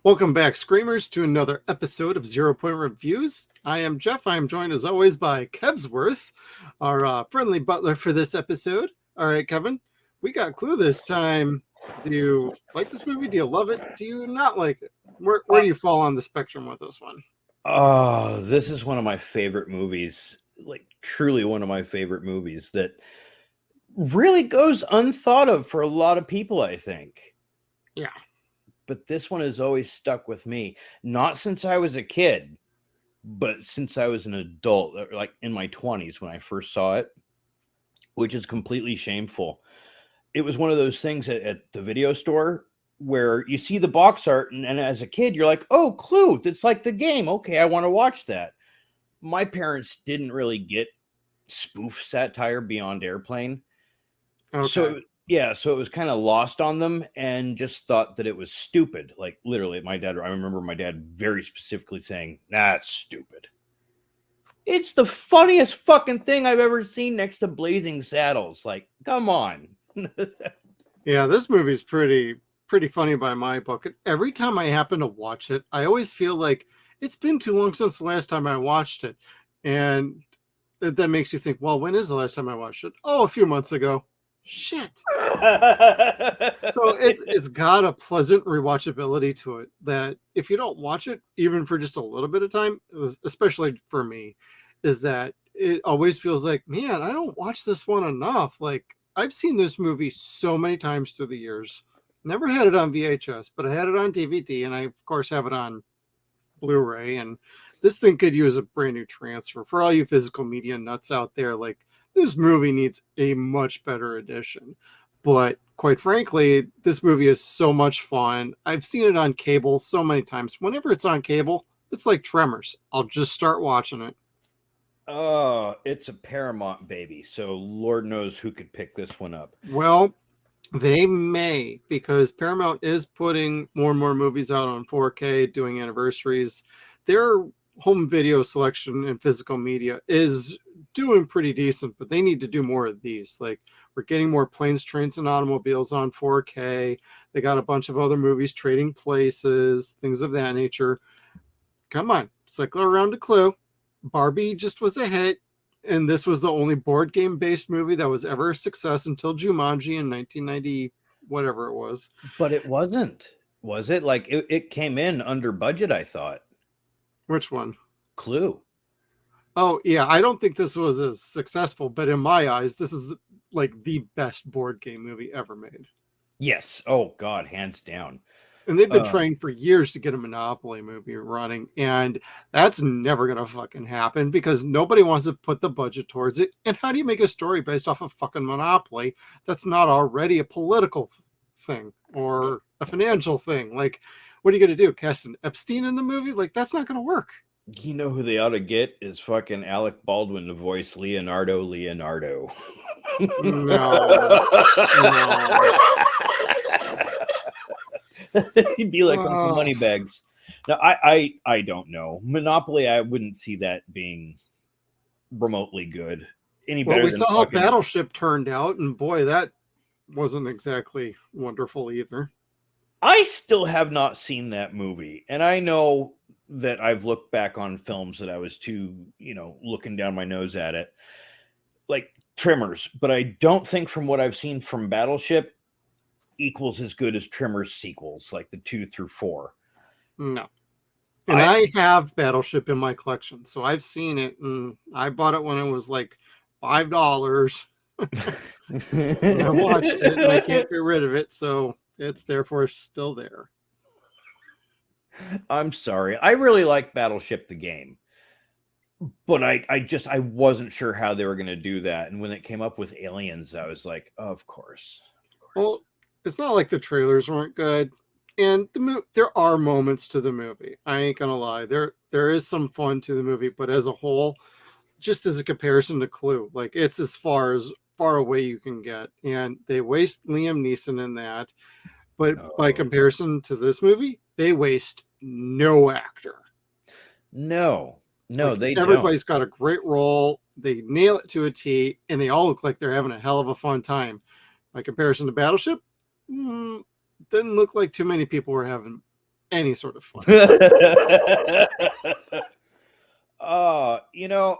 Welcome back, Screamers, to another episode of Zero.Point Reviews. I am Jeff. I am joined, as always, by Kevsworth, our friendly butler for this episode. All right, Kevin, we got Clue this time. Do you like this movie? Do you love it? Do you not like it? Where do you fall on the spectrum with this one? Oh, this is one of my favorite movies, like truly one of my favorite movies that really goes unthought of for a lot of people, I think. Yeah. But this one has always stuck with me, not since I was a kid, but since I was an adult, like in my 20s when I first saw it, which is completely shameful. It was one of those things at the video store where you see the box art and as a kid, you're like, oh, Clue, that's like the game. Okay, I want to watch that. My parents didn't really get spoof satire beyond Airplane. Okay. So it was kind of lost on them and just thought that it was stupid. Like literally, I remember my dad very specifically saying, that's stupid. It's the funniest fucking thing I've ever seen next to Blazing Saddles. Like, come on. Yeah, this movie's pretty funny by my book. And every time I happen to watch it, I always feel like it's been too long since the last time I watched it. And that makes you think, well, when is the last time I watched it? Oh, a few months ago. Shit. So it's got a pleasant rewatchability to it that if you don't watch it, even for just a little bit of time, especially for me, is that it always feels like, man, I don't watch this one enough. Like, I've seen this movie so many times through the years. Never had it on VHS, but I had it on DVD, and I, of course, have it on Blu-ray. And this thing could use a brand new transfer. For all you physical media nuts out there, like, this movie needs a much better edition. But quite frankly, this movie is so much fun. I've seen it on cable so many times. Whenever it's on cable, it's like Tremors. I'll just start watching it. Oh, it's a Paramount baby. So Lord knows who could pick this one up. Well, they may, because Paramount is putting more and more movies out on 4K, doing anniversaries. Their home video selection and physical media is doing pretty decent, but they need to do more of these. Like, we're getting more Planes, Trains, and Automobiles on 4K. They got a bunch of other movies, Trading Places, things of that nature. Come on, cycle around to Clue. Barbie just was a hit, and this was the only board game based movie that was ever a success until Jumanji in 1990, whatever it was. But it wasn't, was it? Like it came in under budget, I thought. Which one? Clue. Oh, yeah, I don't think this was as successful, but in my eyes, this is like the best board game movie ever made. Yes. Oh, God, hands down. And they've been trying for years to get a Monopoly movie running, and that's never going to fucking happen because nobody wants to put the budget towards it. And how do you make a story based off of fucking Monopoly that's not already a political thing or a financial thing? Like, what are you going to do? Cast an Epstein in the movie? Like, that's not going to work. You know who they ought to get is fucking Alec Baldwin to voice Leonardo. No. He'd be like Uncle Moneybags. Now, I don't know. Monopoly, I wouldn't see that being remotely good. Well, we saw how Battleship turned out, and boy, that wasn't exactly wonderful either. I still have not seen that movie, and I know that I've looked back on films that I was too, looking down my nose at it, like Tremors, but I don't think from what I've seen from Battleship equals as good as Tremors sequels, like the 2 through 4. No. And I have Battleship in my collection, so I've seen it, and I bought it when it was like $5. And I watched it, and I can't get rid of it, so it's therefore still there. I'm sorry. I really like Battleship the game. But I wasn't sure how they were going to do that. And when it came up with aliens, I was like, oh, of course. Well, it's not like the trailers weren't good. And there are moments to the movie. I ain't going to lie. There is some fun to the movie. But as a whole, just as a comparison to Clue, like it's as far away you can get. And they waste Liam Neeson in that. But by comparison to this movie, they waste no actor. No, they everybody's got a great role. They nail it to a T, and they all look like they're having a hell of a fun time. By comparison to Battleship, didn't look like too many people were having any sort of fun. You know,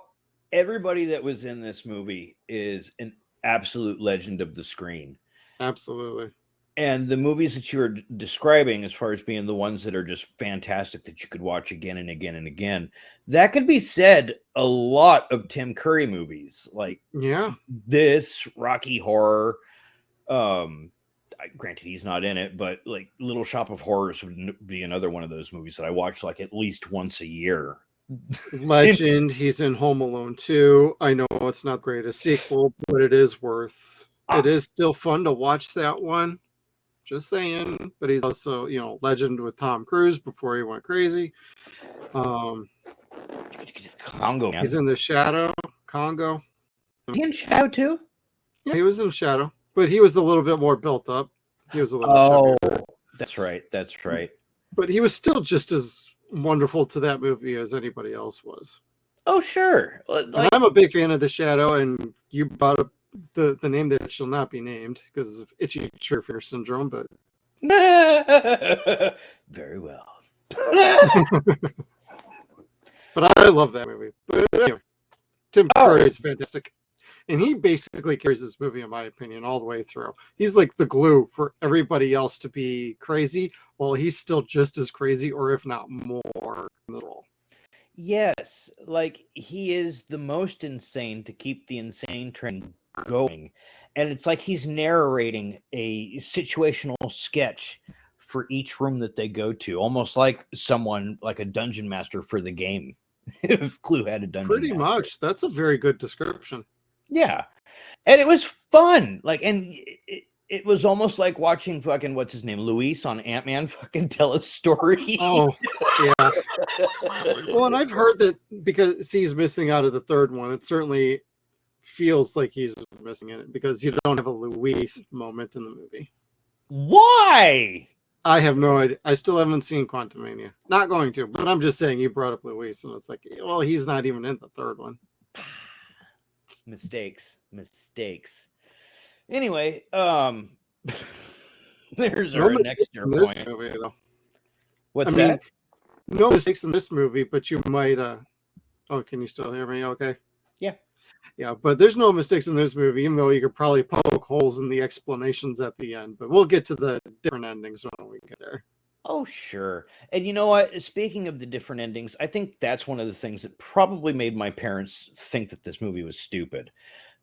everybody that was in this movie is an absolute legend of the screen. Absolutely. And the movies that you were describing, as far as being the ones that are just fantastic that you could watch again and again and again, that could be said a lot of Tim Curry movies, like this, Rocky Horror. Granted, he's not in it, but like Little Shop of Horrors would be another one of those movies that I watch like at least once a year. Legend. He's in Home Alone 2. I know it's not great a sequel, but it is worth. It is still fun to watch that one. Just saying. But he's also, Legend with Tom Cruise before he went crazy. Congo, man. He's in The Shadow. Congo. Is he in Shadow too? Yeah, he was in Shadow, but he was a little bit more built up. He was a little. That's right. That's right. But he was still just as wonderful to that movie as anybody else was. Oh, sure. Like, I'm a big fan of The Shadow, and you brought up the name that shall not be named because of itchy trigger finger syndrome, but very well. But I love that movie. But anyway, Tim Curry is fantastic. And he basically carries this movie, in my opinion, all the way through. He's like the glue for everybody else to be crazy, while he's still just as crazy, or if not more, in the role. Yes, like he is the most insane to keep the insane train going. And it's like he's narrating a situational sketch for each room that they go to, almost like someone like a dungeon master for the game. If Clue had a dungeon Pretty master. much. That's a very good description. Yeah. And it was fun. Like, and it was almost like watching fucking, what's his name, Luis on Ant-Man fucking tell a story. Oh, yeah. Well, and I've heard that because he's missing out of the third one, it certainly feels like he's missing it because you don't have a Luis moment in the movie. Why? I have no idea. I still haven't seen Quantumania. Not going to, but I'm just saying you brought up Luis, and it's like, well, he's not even in the third one. Mistakes. Anyway, there's our next point. Movie, though. What's that? No mistakes in this movie, but you might. Oh, can you still hear me? Okay. Yeah, but there's no mistakes in this movie, even though you could probably poke holes in the explanations at the end. But we'll get to the different endings when we get there. Oh, sure. And you know what? Speaking of the different endings, I think that's one of the things that probably made my parents think that this movie was stupid.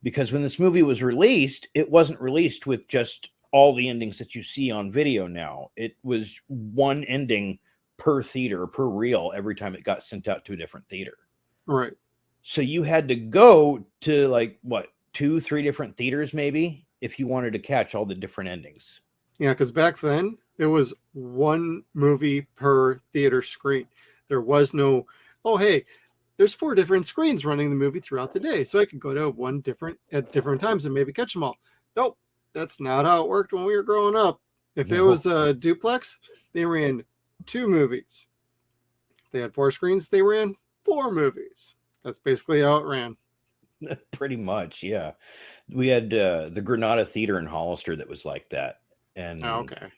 Because when this movie was released, it wasn't released with just all the endings that you see on video now. It was one ending per theater, per reel, every time it got sent out to a different theater. Right. So you had to go to like, what, 2-3 different theaters maybe, if you wanted to catch all the different endings. Yeah, because back then, it was one movie per theater screen. There was no, oh, hey, there's 4 different screens running the movie throughout the day, so I could go to one different at different times and maybe catch them all. Nope, that's not how it worked when we were growing up. If it was a duplex, they ran 2 movies. If they had 4 screens, they ran 4 movies. That's basically how it ran. Pretty much, yeah. We had the Granada Theater in Hollister that was like that. And okay. I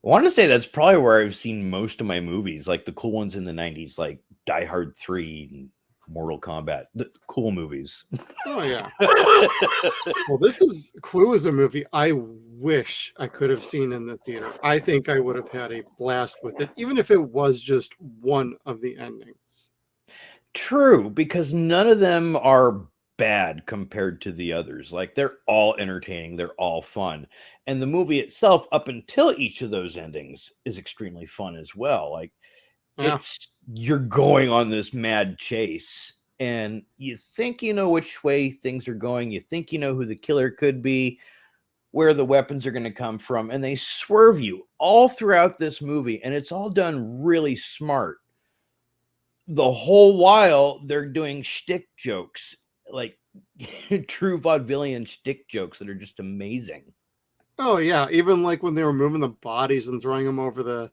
want to say that's probably where I've seen most of my movies, like the cool ones in the 90s, like Die Hard 3 and Mortal Kombat, the cool movies. Oh, yeah. Well, Clue is a movie I wish I could have seen in the theater. I think I would have had a blast with it, even if it was just one of the endings. True, because none of them are bad compared to the others. Like, they're all entertaining, they're all fun. And the movie itself, up until each of those endings, is extremely fun as well. Like, you're going on this mad chase, and you think you know which way things are going. You think you know who the killer could be, where the weapons are going to come from, and they swerve you all throughout this movie, and it's all done really smart. The whole while they're doing shtick jokes, like true vaudevillian shtick jokes that are just amazing. Oh yeah, even like when they were moving the bodies and throwing them over the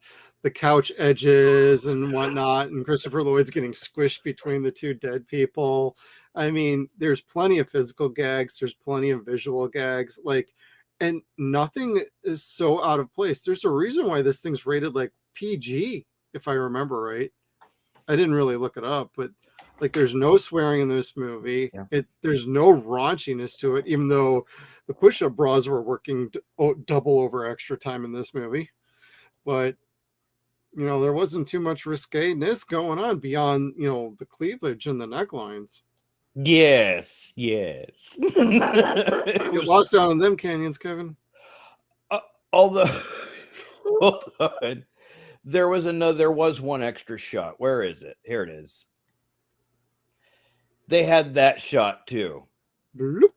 couch edges and whatnot, and Christopher Lloyd's getting squished between the 2 dead people. I mean, there's plenty of physical gags, there's plenty of visual gags, like, and nothing is so out of place. There's a reason why this thing's rated like PG, if I remember right. I didn't really look it up, but like there's no swearing in this movie. Yeah. There's no raunchiness to it, even though the push-up bras were working double over extra time in this movie. But there wasn't too much risqueness going on beyond the cleavage and the necklines. Yes. Get lost down in them canyons, Kevin. Although, hold on. There was one extra shot. Where is it? Here it is. They had that shot too. Bloop.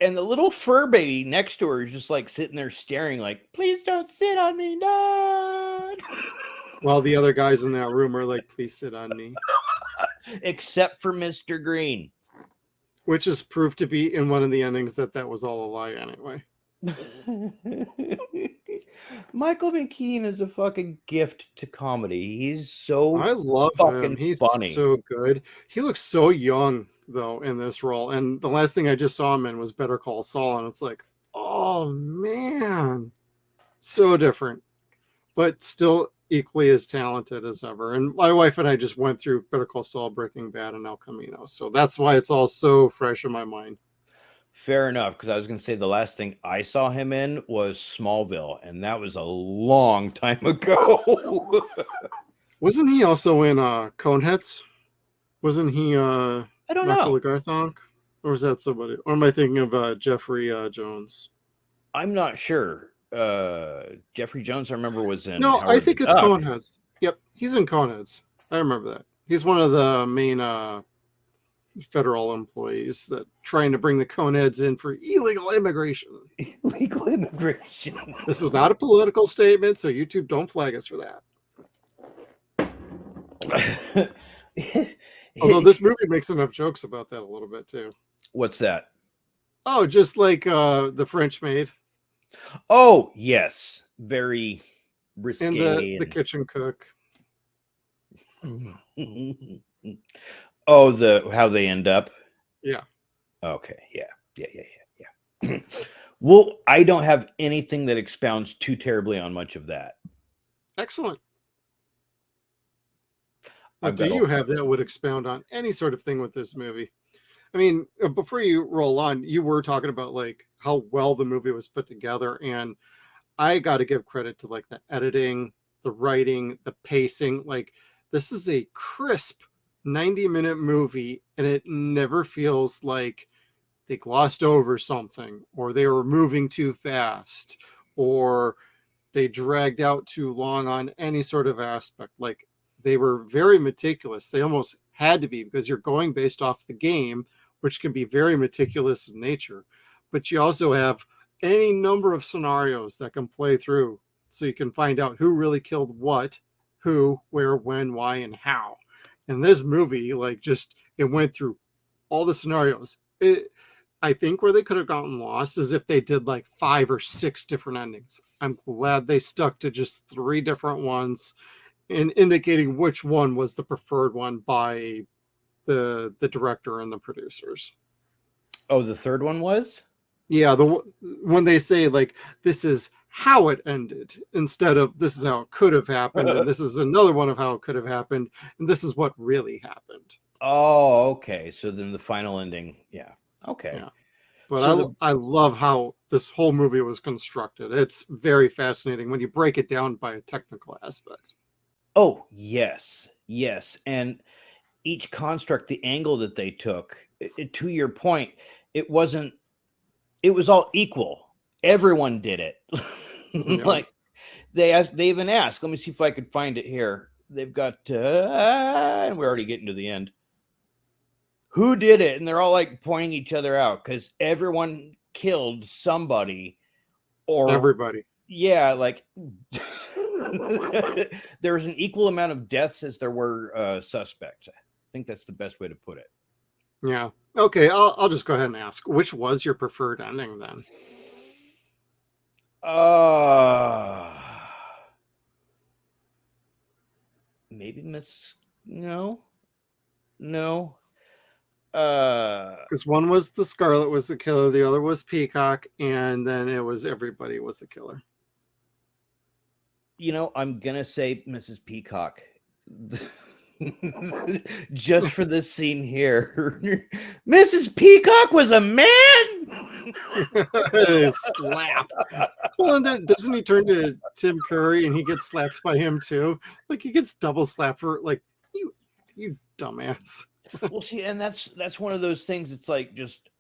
And the little fur baby next to her is just like sitting there staring like, please don't sit on me, no. While the other guys in that room are like, please sit on me. Except for Mr. Green. Which is proved to be in one of the endings that was all a lie anyway. Michael McKean is a fucking gift to comedy. He's so I love fucking him. He's funny. So good. He looks so young though in this role. And the last thing I just saw him in was Better Call Saul, and it's like, oh man, so different, but still equally as talented as ever. And my wife and I just went through Better Call Saul, Breaking Bad, and El Camino, so that's why it's all so fresh in my mind. Fair enough, because I was going to say the last thing I saw him in was Smallville, and that was a long time ago. Wasn't he also in Coneheads? Wasn't he I don't Michael know. Garthonk? Or was that somebody? Or am I thinking of Jeffrey Jones? I'm not sure. Jeffrey Jones, I remember, was in. No, Howard I think the it's Duck. Coneheads. Yep, he's in Coneheads. I remember that. He's one of the main federal employees that trying to bring the Coneheads in for illegal immigration. Illegal immigration. This is not a political statement, so YouTube don't flag us for that. Although this movie makes enough jokes about that a little bit too. What's that? Oh, just like the French maid. Oh, yes. Very risque. And the kitchen cook. Oh, how they end up? Yeah. Okay. Yeah. Well, I don't have anything that expounds too terribly on much of that. Excellent. What do you have that would expound on any sort of thing with this movie? I mean, before you roll on, you were talking about like how well the movie was put together, and I got to give credit to like the editing, the writing, the pacing. Like this is a crisp 90-minute movie, and it never feels like they glossed over something, or they were moving too fast, or they dragged out too long on any sort of aspect. Like they were very meticulous. They almost had to be, because you're going based off the game, which can be very meticulous in nature. But you also have any number of scenarios that can play through, so you can find out who really killed what, who, where, when, why, and how. And this movie, like, just it went through all the scenarios. I think where they could have gotten lost is if they did like 5 or 6 different endings. I'm glad they stuck to just 3 different ones, and indicating which one was the preferred one by the director and the producers. Oh, the third one was? Yeah, when they say like this is how it ended instead of this is how it could have happened, and this is another one of how it could have happened, and this is what really happened. Oh, okay. So then the final ending, yeah. Okay. Yeah. But I love how this whole movie was constructed. It's very fascinating when you break it down by a technical aspect. Oh, yes. And each construct, the angle that they took, to your point, it was all equal. Everyone did it. Yeah. Like they even asked, let me see if I could find it here. They've got, and we're already getting to the end. Who did it? And they're all like pointing each other out because everyone killed somebody or everybody. Yeah, like there was an equal amount of deaths as there were suspects. I think that's the best way to put it. Yeah. Okay, I'll just go ahead and ask, which was your preferred ending then? Maybe no. Because one was the Scarlet was the killer, the other was Peacock, and then it was everybody was the killer. I'm gonna say Mrs. Peacock. Just for this scene here. Mrs. Peacock was a man. Slap. Well, and then doesn't he turn to Tim Curry and he gets slapped by him too? Like he gets double slapped for like you dumbass. Well, see, and that's one of those things. It's like just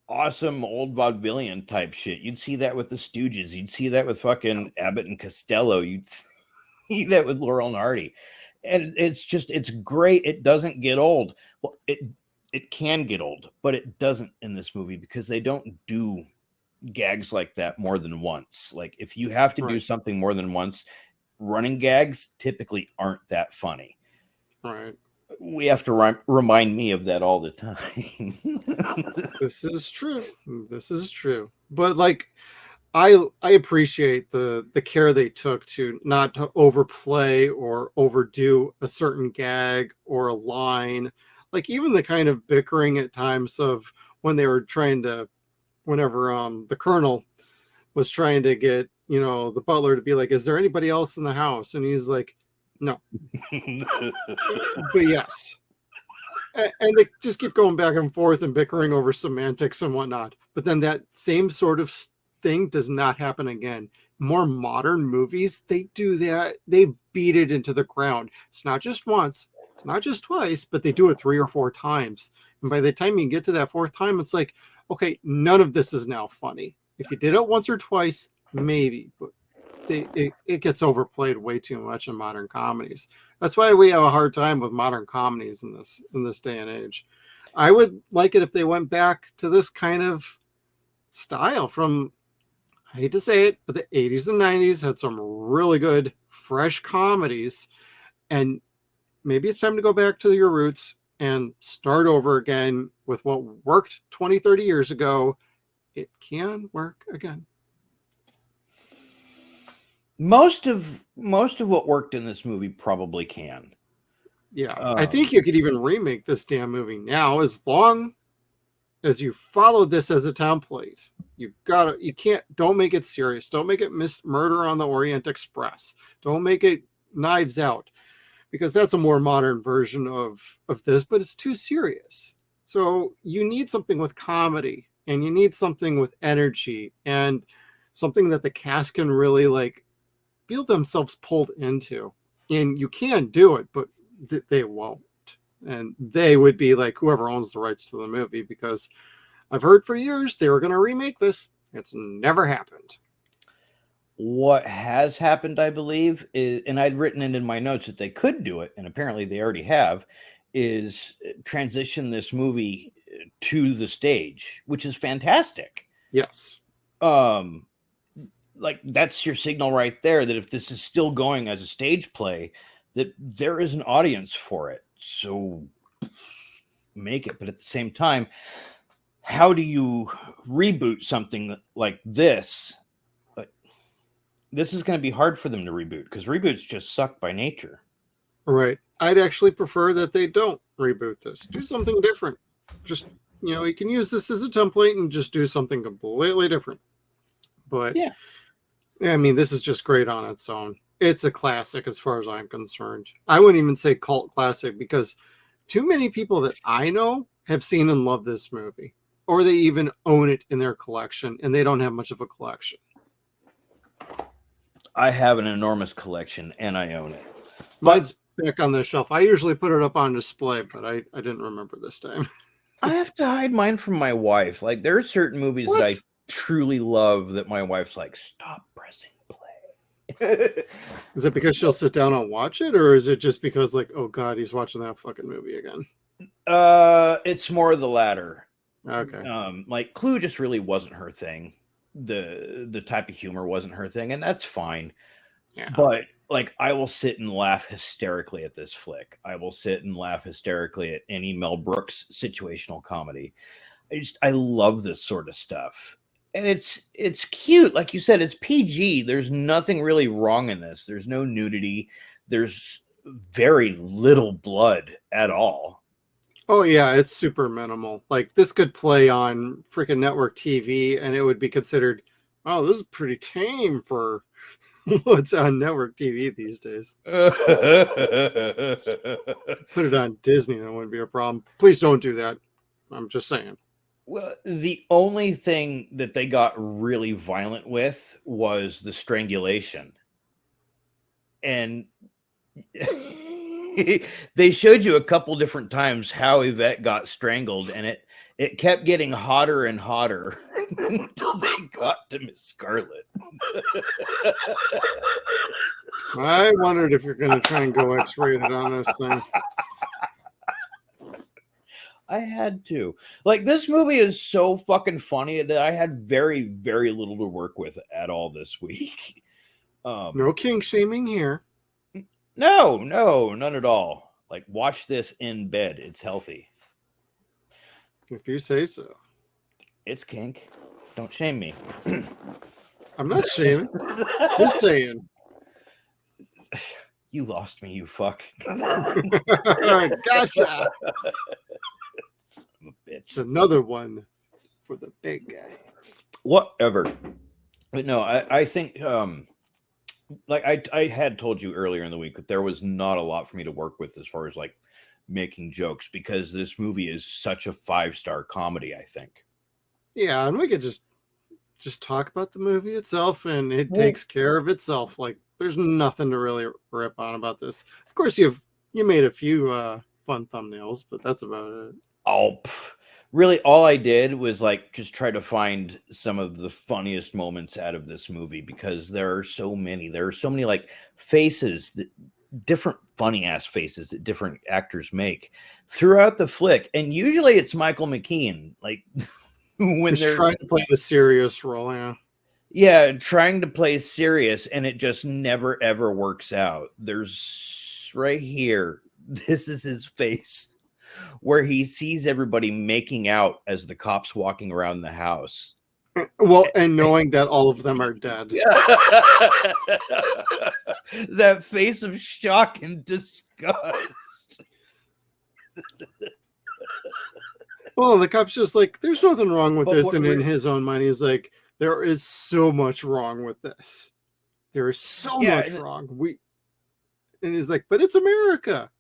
awesome old vaudevillian type shit. You'd see that with the Stooges. You'd see that with fucking Abbott and Costello. You'd see that with Laurel and Hardy. And it's great. It doesn't get old. Well, it can get old, but it doesn't in this movie because they don't do gags like that more than once. Like if you have to do something more than once, running gags typically aren't that funny. Right. We have to remind me of that all the time. This is true. This is true. But like, I appreciate the care they took to not to overplay or overdo a certain gag or a line. Like even the kind of bickering at times of when they were trying to, whenever the Colonel was trying to get the butler to be like, "Is there anybody else in the house?" And he's like, "No." But yes. And they just keep going back and forth and bickering over semantics and whatnot. But then that same sort of thing does not happen again. More modern movies, they do that. They beat it into the ground. It's not just once, it's not just twice, but they do it 3 or 4 times. And by the time you get to that 4th time, it's like, okay, none of this is now funny. If you did it once or twice, maybe, but it gets overplayed way too much in modern comedies. That's why we have a hard time with modern comedies in this day and age. I would like it if they went back to this kind of style from, I hate to say it, but the 80s and 90s had some really good, fresh comedies. And maybe it's time to go back to your roots and start over again with what worked 20, 30 years ago. It can work again. Most of what worked in this movie probably can. Yeah, I think you could even remake this damn movie now as long as you follow this as a template. Don't make it serious. Don't make it Murder on the Orient Express. Don't make it Knives Out, because that's a more modern version of this, but it's too serious. So you need something with comedy, and you need something with energy, and something that the cast can really like feel themselves pulled into. And you can do it, but they won't. And they would be like whoever owns the rights to the movie, because I've heard for years they were going to remake this. It's never happened. What has happened, I believe, is, and I'd written it in my notes that they could do it, and apparently they already have, is transition this movie to the stage, which is fantastic. Yes. Like that's your signal right there that if this is still going as a stage play, that there is an audience for it. So make it. But at the same time, how do you reboot something like this? Like, this is going to be hard for them to reboot because reboots just suck by nature. Right. I'd actually prefer that they don't reboot this. Do something different. Just, you can use this as a template and just do something completely different. But yeah, I mean, this is just great on its own. It's a classic as far as I'm concerned. I wouldn't even say cult classic, because too many people that I know have seen and loved this movie, or they even own it in their collection, and they don't have much of a collection. I have an enormous collection and I own it. Mine's back on the shelf. I usually put it up on display, but I didn't remember this time. I have to hide mine from my wife. Like there are certain movies that I truly love that my wife's like, stop pressing play. Is it because she'll sit down and watch it, or is it just because like, oh god, he's watching that fucking movie again? It's more of the latter. Okay. Like Clue just really wasn't her thing. The type of humor wasn't her thing, and that's fine. Yeah. But like I will sit and laugh hysterically at this flick. I will sit and laugh hysterically at any Mel Brooks situational comedy. I love this sort of stuff. And it's cute. Like you said, it's PG. There's nothing really wrong in this. There's no nudity. There's very little blood at all. Oh yeah, it's super minimal. Like this could play on freaking network TV and it would be considered, oh, this is pretty tame for What's on network TV these days? Well, Put it on Disney, that wouldn't be a problem. Please don't do that. I'm just saying. the only thing that they got really violent with was the strangulation. And they showed you a couple different times how Yvette got strangled, and it kept getting hotter and hotter until they got to Miss Scarlet. I wondered if you're going to try and go X-rated on this thing. I had to. Like, this movie is so fucking funny that I had very, very little to work with at all this week. No kink shaming here. No, none at all. Like, watch this in bed. It's healthy. If you say so. It's kink. Don't shame me. I'm not shaming. Just saying. You lost me, you fuck. Gotcha. Son of a bitch. It's another one for the big guy. Whatever. But no, I think like I had told you earlier in the week that there was not a lot for me to work with as far as like making jokes, because this movie is such a 5-star comedy, I think. Yeah, and we could just talk about the movie itself, and it takes care of itself. Like, there's nothing to really rip on about this. Of course, you made a few fun thumbnails, but that's about it. Oh, really, all I did was like just try to find some of the funniest moments out of this movie, because there are so many. There are so many like faces, that different funny ass faces that different actors make throughout the flick, and usually it's Michael McKean. Like when He's they're trying to play the serious role, yeah. Yeah, trying to play serious, and it just never ever works out. There's right here, this is his face, where he sees everybody making out as the cops walking around the house. Well, and knowing that all of them are dead. That face of shock and disgust. Well, the cop's just like, there's nothing wrong with But this. what And in his own mind, he's like, there is so much wrong with this. There is so much wrong. And he's like, but it's America.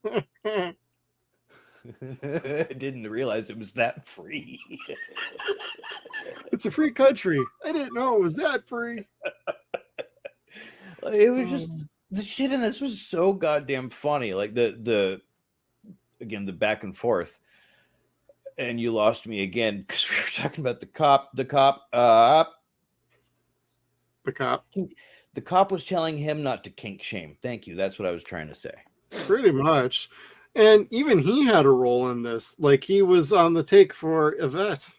I didn't realize it was that free. It's a free country. I didn't know it was that free. It was just, the shit in this was so goddamn funny. Like the back and forth. And you lost me again because we were talking about the cop. The cop was telling him not to kink shame. Thank you. That's what I was trying to say. Pretty much. And even he had a role in this. Like, he was on the take for Yvette.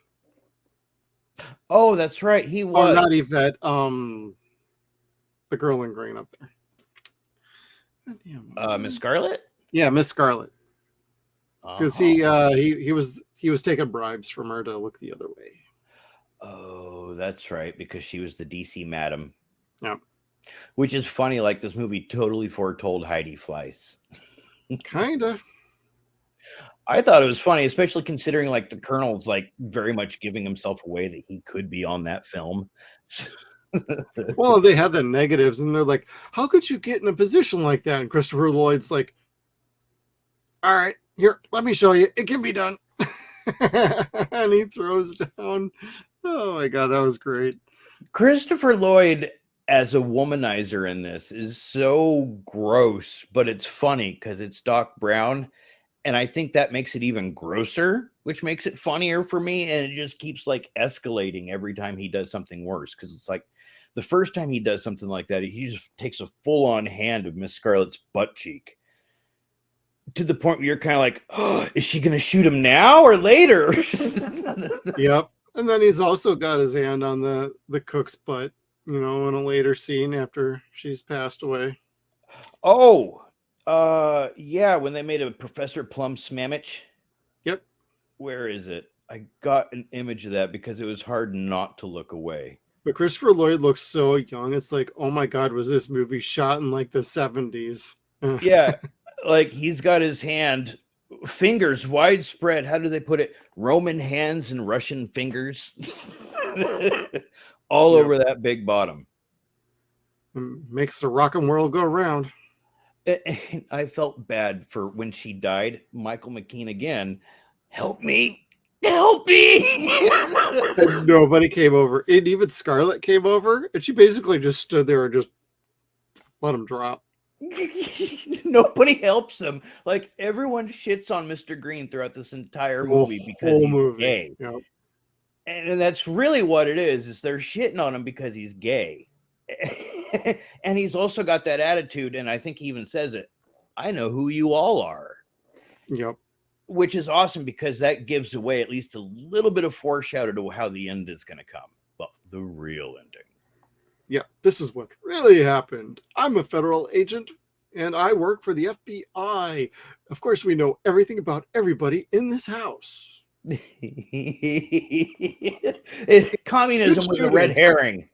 Oh, that's right. He was. Oh, not Yvette. The girl in green up there. Miss Scarlet? Yeah, Miss Scarlet. Because he was taking bribes from her to look the other way. Oh, that's right. Because she was the DC madam. Yeah. Which is funny. Like, this movie totally foretold Heidi Fleiss. Kind of. I thought it was funny, especially considering like the Colonel's like very much giving himself away that he could be on that film. Well, they had the negatives, and they're like, how could you get in a position like that? And Christopher Lloyd's like, all right, here, let me show you. It can be done. And he throws down. Oh my God, that was great. Christopher Lloyd as a womanizer in this is so gross, but it's funny because it's Doc Brown. And I think that makes it even grosser, which makes it funnier for me. And it just keeps like escalating every time he does something worse. Because it's like the first time he does something like that, he just takes a full-on hand of Miss Scarlet's butt cheek to the point where you're kind of like, oh, is she going to shoot him now or later? Yep. And then he's also got his hand on the cook's butt, you know, in a later scene after she's passed away. Oh, yeah, when they made a Professor Plum sandwich. Yep. Where is it? I got an image of that because it was hard not to look away. But Christopher Lloyd looks so young. It's like, oh my God, was this movie shot in like the 70s? Yeah, like he's got his hand, fingers widespread. How do they put it? Roman hands and Russian fingers all over that big bottom. Makes the rockin' world go round. And I felt bad for when she died. Michael McKean again. Help me. Help me. And nobody came over. And even Scarlett came over, and she basically just stood there and just let him drop. Nobody helps him. Like, everyone shits on Mr. Green throughout this entire movie because he's gay. Yep. And that's really what it is they're shitting on him because he's gay. And he's also got that attitude, and I think he even says it, I know who you all are. Yep. Which is awesome because that gives away at least a little bit of foreshadow to how the end is going to come. Well, the real ending. Yeah, this is what really happened. I'm a federal agent, and I work for the FBI. Of course, we know everything about everybody in this house. Communism was a red herring.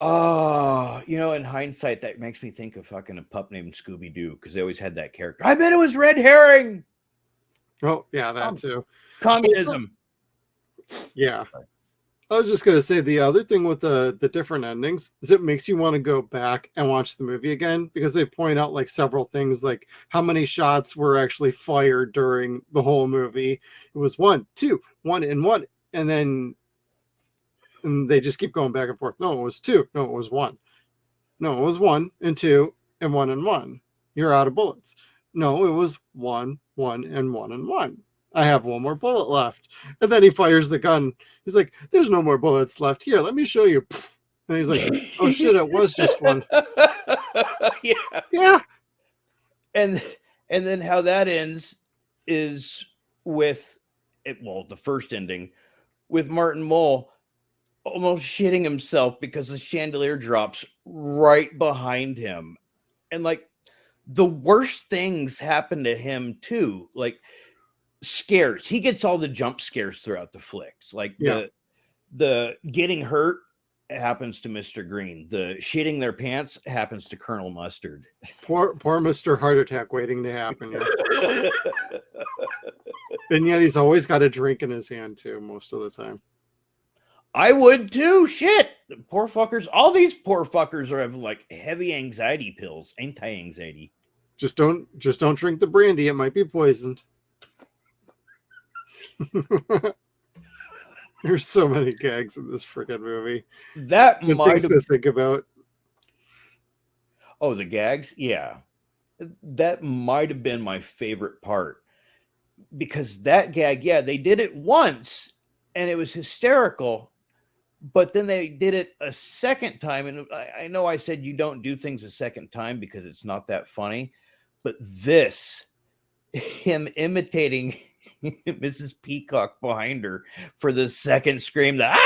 Oh, in hindsight, that makes me think of fucking a pup named Scooby-Doo because they always had that character. I bet it was red herring. Oh, yeah, that too. Communism. Yeah. I was just going to say the other thing with the different endings is it makes you want to go back and watch the movie again because they point out like several things, like how many shots were actually fired during the whole movie. It was 1, 2, 1 and 1. And then they just keep going back and forth. No, it was 2. No, it was 1. No, it was 1 and 2 and 1 and 1. You're out of bullets. No, it was 1, 1 and 1 and 1. I have one more bullet left. And then he fires the gun. He's like, there's no more bullets left. Here, let me show you. And he's like, oh shit, it was just 1. Yeah. And then how that ends is with the first ending with Martin Mull almost shitting himself because the chandelier drops right behind him. And like the worst things happen to him too. Like scares. He gets all the jump scares throughout the flicks. Like the getting hurt happens to Mr. Green. The shitting their pants happens to Colonel Mustard. Poor Mr. Heart Attack waiting to happen. Yeah. And yet he's always got a drink in his hand too, most of the time. I would too. Shit. Poor fuckers. All these poor fuckers are having like heavy anxiety pills, anti-anxiety. Just don't drink the brandy. It might be poisoned. There's so many gags in this freaking movie. That might have to think about. Oh, the gags? Yeah. That might have been my favorite part. Because that gag, they did it once and it was hysterical, but then they did it a second time. And I know I said you don't do things a second time because it's not that funny, but this, him imitating Mrs. Peacock behind her for the second scream, Yep.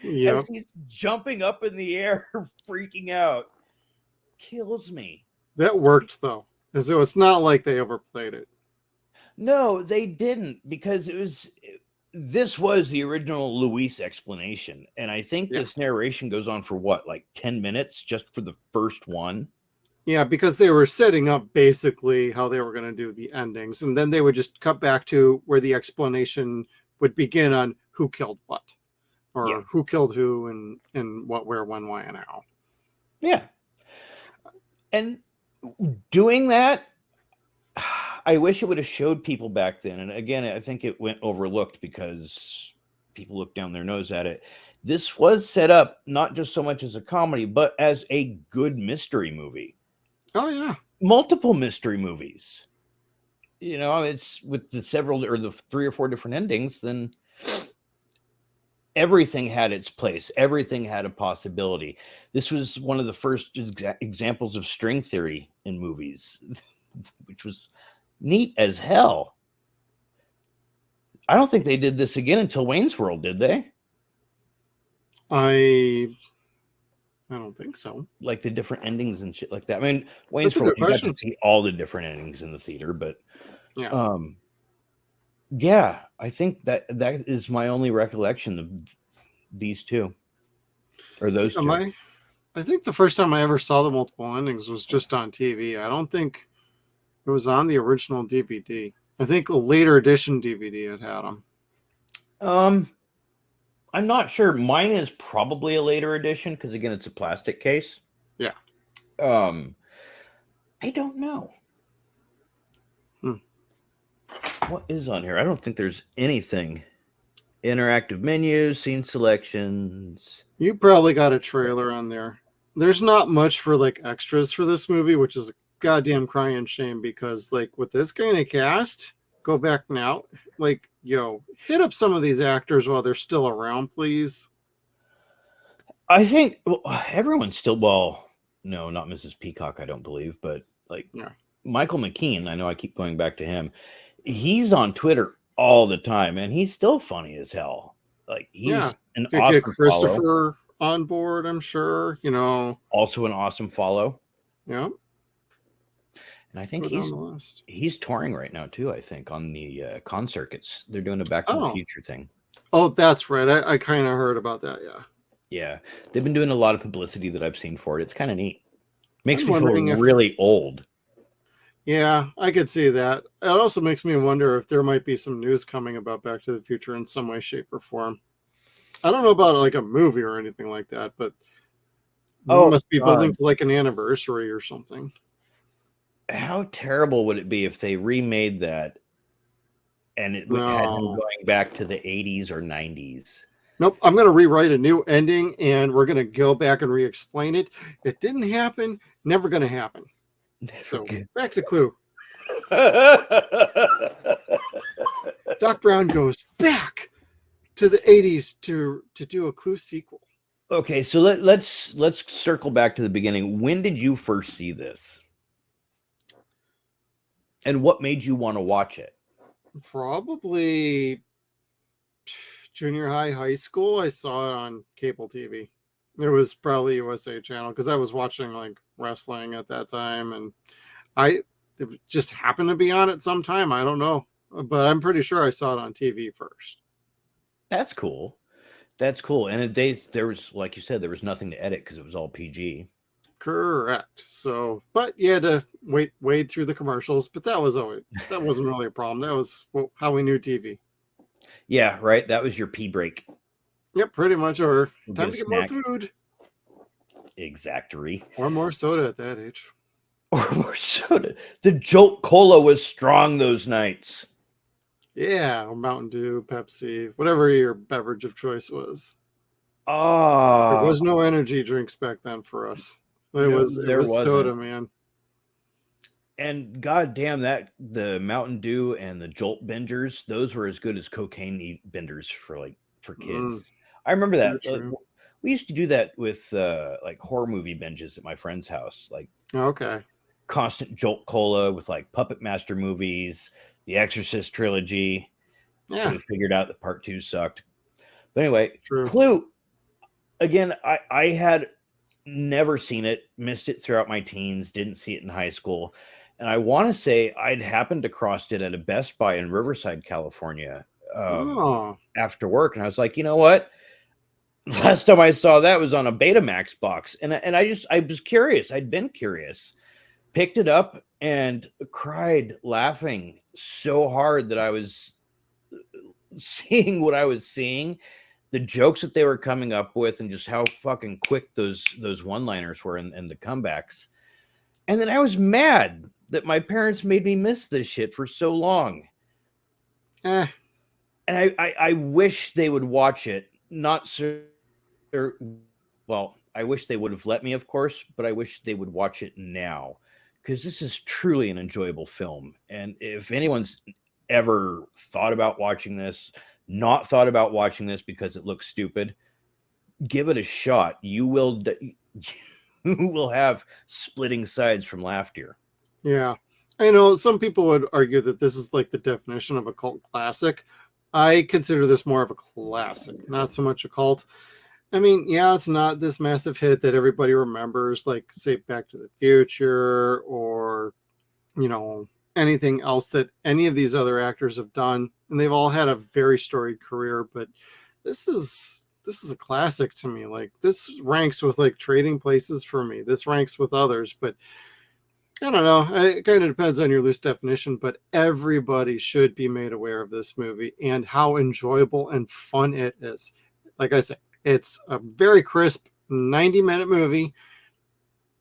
As he's jumping up in the air, freaking out, kills me. That worked though, as though it's not like they overplayed it. No, they didn't, because this was the original Luis explanation, and I think this narration goes on for what, like 10 minutes just for the first one. Yeah, because they were setting up basically how they were going to do the endings, and then they would just cut back to where the explanation would begin on who killed what, or who killed who, and what, where, when, why, and how. Yeah. And doing that, I wish it would have showed people back then. And again, I think it went overlooked because people looked down their nose at it. This was set up not just so much as a comedy, but as a good mystery movie. Oh, yeah. Multiple mystery movies. It's with the 3 or 4 different endings, then everything had its place. Everything had a possibility. This was one of the first examples of string theory in movies, which was neat as hell. I don't think they did this again until Wayne's World, did they? I don't think so. Like the different endings and shit like that. I mean, Wayne's World, you got to see all the different endings in the theater, but I think that is my only recollection of these two, or those two. I think the first time I ever saw the multiple endings was just on TV. I don't think it was on the original DVD. I think a later edition DVD had them. I'm not sure. Mine is probably a later edition because again, it's a plastic case. Yeah. I don't know. Hmm. What is on here? I don't think there's anything. Interactive menus, scene selections. You probably got a trailer on there. There's not much for like extras for this movie, which is a goddamn crying shame because like with this kind of cast, go back now. Like, yo, hit up some of these actors while they're still around, please. I think everyone's still, well, no, not Mrs. Peacock, I don't believe, but like Yeah. Michael McKean, I know I keep going back to him. He's on Twitter all the time, and he's still funny as hell. Like he's an Could get awesome follow. Christopher on board, I'm sure. You know. Also an awesome follow. Yeah. And I think Go down the list. he's touring right now too. I think on the con circuits, they're doing a Back to the Future thing. Oh, that's right. I kind of heard about that. Yeah. Yeah, they've been doing a lot of publicity that I've seen for it. It's kind of neat. Makes I'm me feel wondering if- really old. Yeah, I could see that. It also makes me wonder if there might be some news coming about Back to the Future in some way, shape, or form. I don't know about like a movie or anything like that, but it must be building to like an anniversary or something. How terrible would it be if they remade that and it had him going back to the 80s or 90s? Nope, I'm going to rewrite a new ending and we're going to go back and re-explain it. It didn't happen, never going to happen. So back to Clue. Doc Brown goes back to the 80s to do a Clue sequel. Okay, so let's circle back to the beginning. When did you first see this? And what made you want to watch it? Probably junior high school. I saw it on cable TV. It was probably USA Channel because I was watching like wrestling at that time, and it just happened to be on at some time. I don't know, but I'm pretty sure I saw it on TV first. That's cool. That's cool. And there was, like you said, there was nothing to edit because it was all PG. Correct. So, but you had to wade through the commercials, but that wasn't really a problem. That was how we knew TV. Yeah, right. That was your pee break. Yep, pretty much. Or time to get more food. Exactory. Or more soda at that age. Or more soda. The Jolt Cola was strong those nights. Yeah, or Mountain Dew, Pepsi, whatever your beverage of choice was. Oh. There was no energy drinks back then for us. It was soda, man. And goddamn, the Mountain Dew and the Jolt bingers, those were as good as cocaine benders for kids. I remember that. We used to do that with like horror movie binges at my friend's house. Like, okay, constant Jolt Cola with like Puppet Master movies, the Exorcist trilogy. Yeah, so we figured out that part 2 sucked. But anyway, True. Clue. Again, I had never seen it, missed it throughout my teens, didn't see it in high school. And I want to say I'd happened across it at a Best Buy in Riverside, California after work. And I was like, you know what? Last time I saw that was on a Betamax box. And I was curious. I'd been curious. Picked it up and cried laughing so hard that I was seeing what I was seeing. The jokes that they were coming up with and just how fucking quick those one-liners were and the comebacks. And then I was mad that my parents made me miss this shit for so long. And I wish they would watch it. Not so, well, I wish they would have let me, of course, but I wish they would watch it now because this is truly an enjoyable film. And if anyone's ever thought about watching this, not thought about watching this because it looks stupid, give it a shot. You will have splitting sides from laughter. Yeah. I know some people would argue that this is like the definition of a cult classic. I consider this more of a classic, not so much a cult. I mean, yeah, it's not this massive hit that everybody remembers, like, say, Back to the Future or, anything else that any of these other actors have done. And they've all had a very storied career, but this is a classic to me. Like, this ranks with like Trading Places for me. This ranks with others, but I don't know. It kind of depends on your loose definition, but everybody should be made aware of this movie and how enjoyable and fun it is. like I said, it's a very crisp 90-minute movie.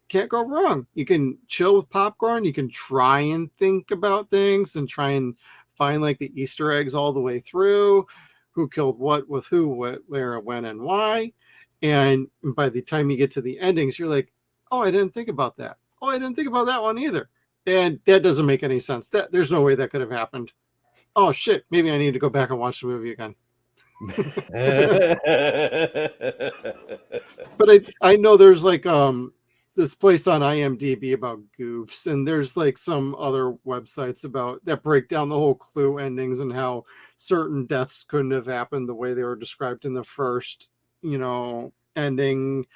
Can't go wrong. You can chill with popcorn. You can try and think about things and try and find like the Easter eggs all the way through. Who killed what with who, what, where, when, and why. And by the time you get to the endings, you're like, oh, I didn't think about that. Oh, I didn't think about that one either. And that doesn't make any sense. That there's no way that could have happened. Oh shit, maybe I need to go back and watch the movie again. But I know there's like this place on IMDb about goofs, and there's like some other websites about that break down the whole Clue endings and how certain deaths couldn't have happened the way they were described in the first, ending.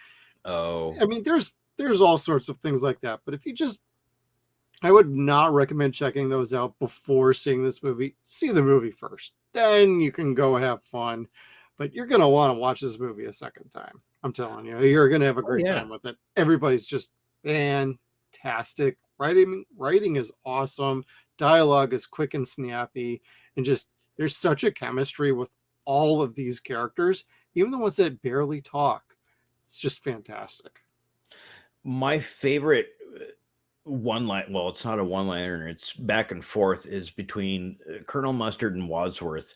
Oh, I mean, there's all sorts of things like that. But if you just, I would not recommend checking those out before seeing this movie. See the movie first, then you can go have fun. But you're gonna want to watch this movie a second time. I'm telling you, you're gonna have a great time with it. Everybody's just fantastic. Writing is awesome. Dialogue is quick and snappy, and just there's such a chemistry with all of these characters, even the ones that barely talk. It's just fantastic. My favorite one line, well, it's not a one-liner, it's back and forth, is between Colonel Mustard and Wadsworth.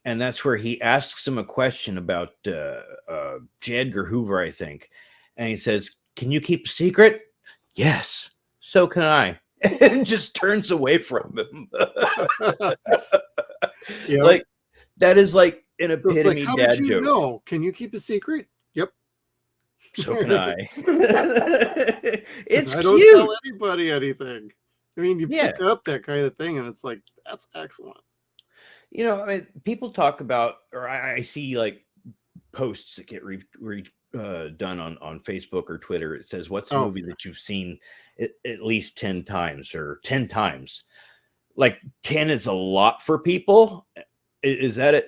And that's where he asks him a question about J. Edgar Hoover, I think. And he says, "Can you keep a secret?" "Yes, so can I." And just turns away from him. Yeah. Like, that is like an So it's like, epitome how dad did you joke. know? Can you keep a secret? Yep. So can I. It's I cute. don't tell anybody anything. I mean, you Yeah. pick up that kind of thing, and it's like, that's excellent. I mean, people talk about, or I see like posts that get done on Facebook or Twitter. It says, "What's a movie that you've seen at least 10 times or 10 times?" Like 10 is a lot for people. Is that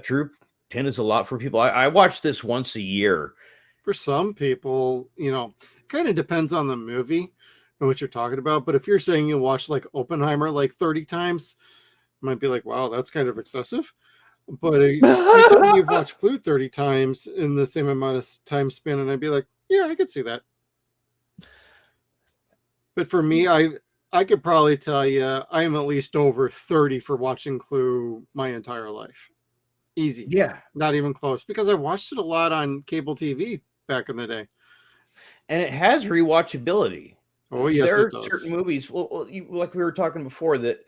true? 10 is a lot for people. I watch this once a year. For some people, kind of depends on the movie and what you're talking about. But if you're saying you watch like Oppenheimer like 30 times, you might be like, wow, that's kind of excessive. But you tell me you've watched Clue 30 times in the same amount of time span, and I'd be like, yeah, I could see that. But for me, I could probably tell you I am at least over 30 for watching Clue my entire life. Easy. Yeah. Not even close, because I watched it a lot on cable TV back in the day. And it has rewatchability. Oh, yes, there it are does. certain movies, like we were talking before, that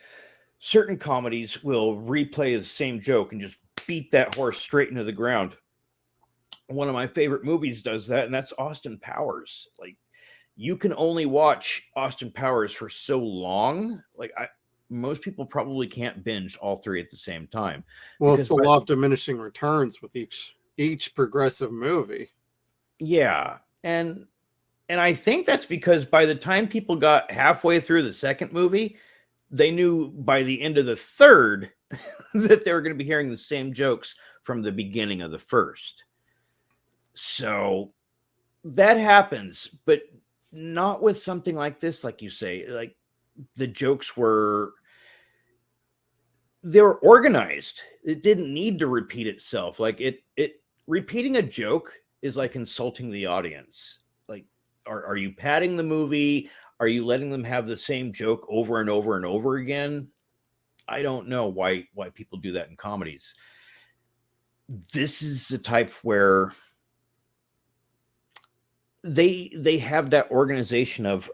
certain comedies will replay the same joke and just beat that horse straight into the ground. One of my favorite movies does that, and that's Austin Powers. Like, you can only watch Austin Powers for so long. Like, most people probably can't binge all three at the same time. Well, it's the law of diminishing returns with each progressive movie. Yeah, and I think that's because by the time people got halfway through the second movie, they knew by the end of the third that they were going to be hearing the same jokes from the beginning of the first. So that happens, but not with something like this, like you say. Like, the jokes were organized. It didn't need to repeat itself. Like, it repeating a joke is like insulting the audience. Like, are you padding the movie? Are you letting them have the same joke over and over and over again? I don't know why people do that in comedies. This is the type where they have that organization of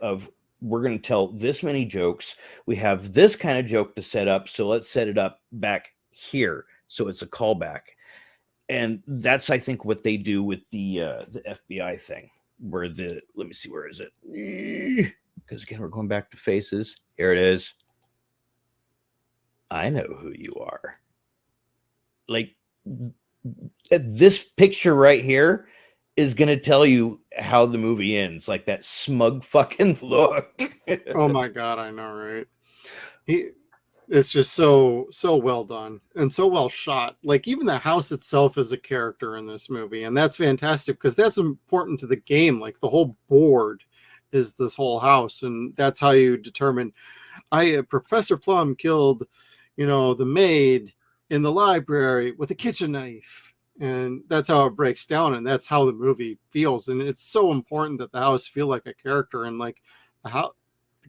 we're going to tell this many jokes. We have this kind of joke to set up, so let's set it up back here so it's a callback. And that's, I think, what they do with the FBI thing, where let me see, where is it? Because again, we're going back to faces. Here it is. "I know who you are." Like, this picture right here is going to tell you how the movie ends. Like, that smug fucking look. Oh my God, I know, right? It's just so well done and so well shot. Like, even the house itself is a character in this movie, and that's fantastic because that's important to the game. Like, the whole board is this whole house, and that's how you determine. Professor Plum killed, the maid in the library with a kitchen knife. And that's how it breaks down, and that's how the movie feels. And it's so important that the house feel like a character, and like the